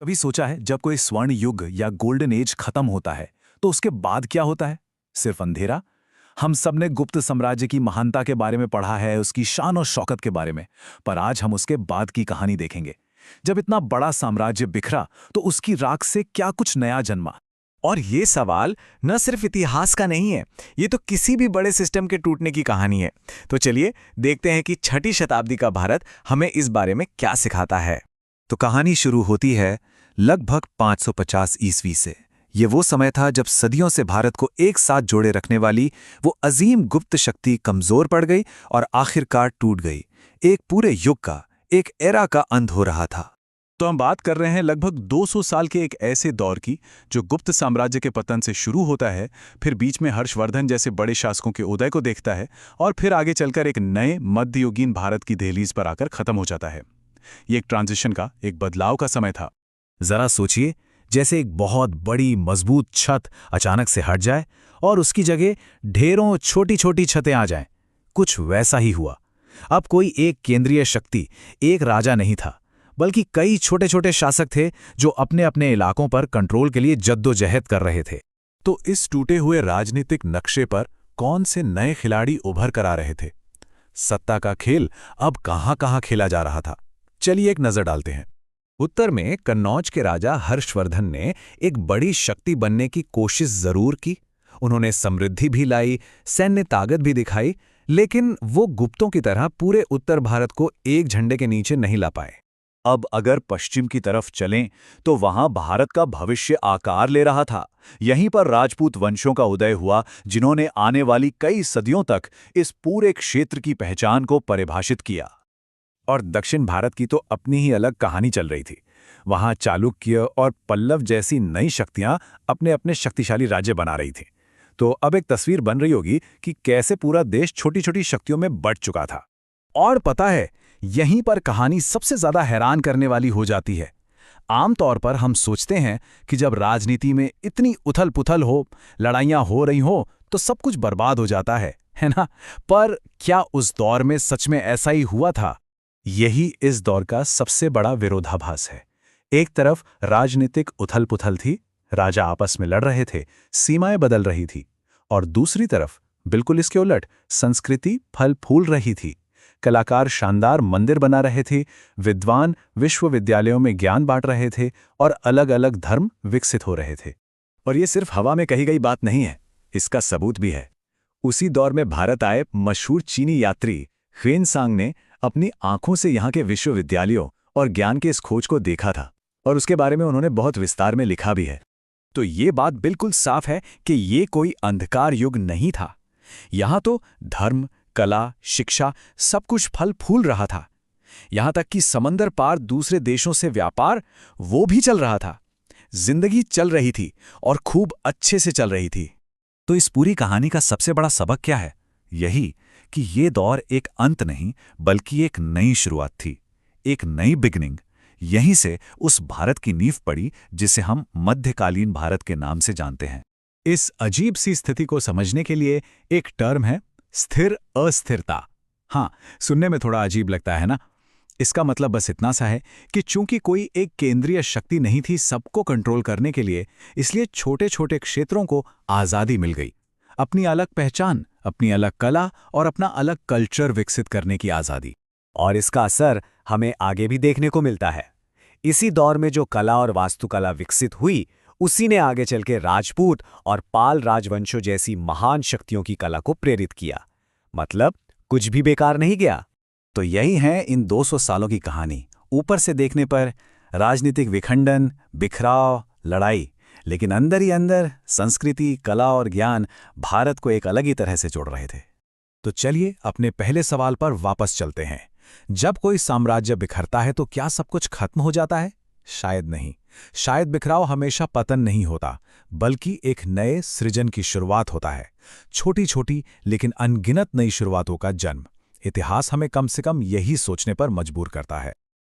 कभी सोचा है जब कोई स्वर्ण युग या गोल्डन एज खत्म होता है तो उसके बाद क्या होता है? सिर्फ अंधेरा। हम सबने गुप्त साम्राज्य की महानता के बारे में पढ़ा है, उसकी शान और शौकत के बारे में। पर आज हम उसके बाद की कहानी देखेंगे। जब इतना बड़ा साम्राज्य बिखरा तो उसकी राख से क्या कुछ नया जन्मा। और ये सवाल न सिर्फ इतिहास का नहीं है, ये तो किसी भी बड़े सिस्टम के टूटने की कहानी है। तो चलिए देखते हैं कि छठी शताब्दी का भारत हमें इस बारे में क्या सिखाता है। तो कहानी शुरू होती है लगभग 550 ईस्वी से। ये वो समय था जब सदियों से भारत को एक साथ जोड़े रखने वाली वो अजीम गुप्त शक्ति कमजोर पड़ गई और आखिरकार टूट गई। एक पूरे युग का, एक एरा का अंत हो रहा था। तो हम बात कर रहे हैं लगभग 200 साल के एक ऐसे दौर की जो गुप्त साम्राज्य के पतन से शुरू होता है, फिर बीच में हर्षवर्धन जैसे बड़े शासकों के उदय को देखता है और फिर आगे चलकर एक नए मध्ययुगीन भारत की दहलीज पर आकर खत्म हो जाता है। ये एक ट्रांजिशन का, एक बदलाव का समय था। जरा सोचिए, जैसे एक बहुत बड़ी मजबूत छत अचानक से हट जाए और उसकी जगह ढेरों छोटी छोटी छतें आ जाएं। कुछ वैसा ही हुआ। अब कोई एक केंद्रीय शक्ति, एक राजा नहीं था, बल्कि कई छोटे छोटे शासक थे जो अपने अपने इलाकों पर कंट्रोल के लिए जद्दोजहद कर रहे थे। तो इस टूटे हुए राजनीतिक नक्शे पर कौन से नए खिलाड़ी उभर कर आ रहे थे? सत्ता का खेल अब कहां कहां खेला जा रहा था? चलिए एक नजर डालते हैं। उत्तर में कन्नौज के राजा हर्षवर्धन ने एक बड़ी शक्ति बनने की कोशिश जरूर की। उन्होंने समृद्धि भी लाई, सैन्य ताकत भी दिखाई, लेकिन वो गुप्तों की तरह पूरे उत्तर भारत को एक झंडे के नीचे नहीं ला पाए। अब अगर पश्चिम की तरफ चलें तो वहां भारत का भविष्य आकार ले रहा था। यहीं पर राजपूत वंशों का उदय हुआ, जिन्होंने आने वाली कई सदियों तक इस पूरे क्षेत्र की पहचान को परिभाषित किया। और दक्षिण भारत की तो अपनी ही अलग कहानी चल रही थी। वहां चालुक्य और पल्लव जैसी नई शक्तियां अपने अपने शक्तिशाली राज्य बना रही थीं। तो अब एक तस्वीर बन रही होगी कि कैसे पूरा देश छोटी छोटी शक्तियों में बंट चुका था। और पता है, यहीं पर कहानी सबसे ज्यादा हैरान करने वाली हो जाती है। आमतौर पर हम सोचते हैं कि जब राजनीति में इतनी उथल पुथल हो, लड़ाइयां हो रही हो, तो सब कुछ बर्बाद हो जाता है ना? पर क्या उस दौर में सच में ऐसा ही हुआ था? यही इस दौर का सबसे बड़ा विरोधाभास है। एक तरफ राजनीतिक उथल पुथल थी, राजा आपस में लड़ रहे थे, सीमाएं बदल रही थी, और दूसरी तरफ बिल्कुल इसके उलट संस्कृति फल फूल रही थी। कलाकार शानदार मंदिर बना रहे थे, विद्वान विश्वविद्यालयों में ज्ञान बांट रहे थे और अलग अलग धर्म विकसित हो रहे थे। और ये सिर्फ हवा में कही गई बात नहीं है, इसका सबूत भी है। उसी दौर में भारत आए मशहूर चीनी यात्री ह्वेनसांग ने अपनी आंखों से यहाँ के विश्वविद्यालयों और ज्ञान के इस खोज को देखा था, और उसके बारे में उन्होंने बहुत विस्तार में लिखा भी है। तो ये बात बिल्कुल साफ है कि ये कोई अंधकार युग नहीं था। यहाँ तो धर्म, कला, शिक्षा सब कुछ फल फूल रहा था। यहाँ तक कि समंदर पार दूसरे देशों से व्यापार वो भी चल रहा था। जिंदगी चल रही थी और खूब अच्छे से चल रही थी। तो इस पूरी कहानी का सबसे बड़ा सबक क्या है? यही कि ये दौर एक अंत नहीं, बल्कि एक नई शुरुआत थी, एक नई बिगनिंग। यहीं से उस भारत की नींव पड़ी जिसे हम मध्यकालीन भारत के नाम से जानते हैं। इस अजीब सी स्थिति को समझने के लिए एक टर्म है, स्थिर अस्थिरता। हाँ, सुनने में थोड़ा अजीब लगता है ना? इसका मतलब बस इतना सा है कि चूंकि कोई एक केंद्रीय शक्ति नहीं थी सबको कंट्रोल करने के लिए, इसलिए छोटे छोटे क्षेत्रों को आज़ादी मिल गई। अपनी अलग पहचान, अपनी अलग कला और अपना अलग कल्चर विकसित करने की आज़ादी। और इसका असर हमें आगे भी देखने को मिलता है। इसी दौर में जो कला और वास्तुकला विकसित हुई, उसी ने आगे चल के राजपूत और पाल राजवंशों जैसी महान शक्तियों की कला को प्रेरित किया। मतलब कुछ भी बेकार नहीं गया। तो यही है इन 200 सालों की कहानी। ऊपर से देखने पर राजनीतिक विखंडन, बिखराव, लड़ाई, लेकिन अंदर ही अंदर संस्कृति, कला और ज्ञान भारत को एक अलग ही तरह से जोड़ रहे थे। तो चलिए अपने पहले सवाल पर वापस चलते हैं। जब कोई साम्राज्य बिखरता है तो क्या सब कुछ खत्म हो जाता है? शायद नहीं। शायद बिखराव हमेशा पतन नहीं होता, बल्कि एक नए सृजन की शुरुआत होता है। छोटी छोटी लेकिन अनगिनत नई शुरुआतों का जन्म। इतिहास हमें कम से कम यही सोचने पर मजबूर करता है।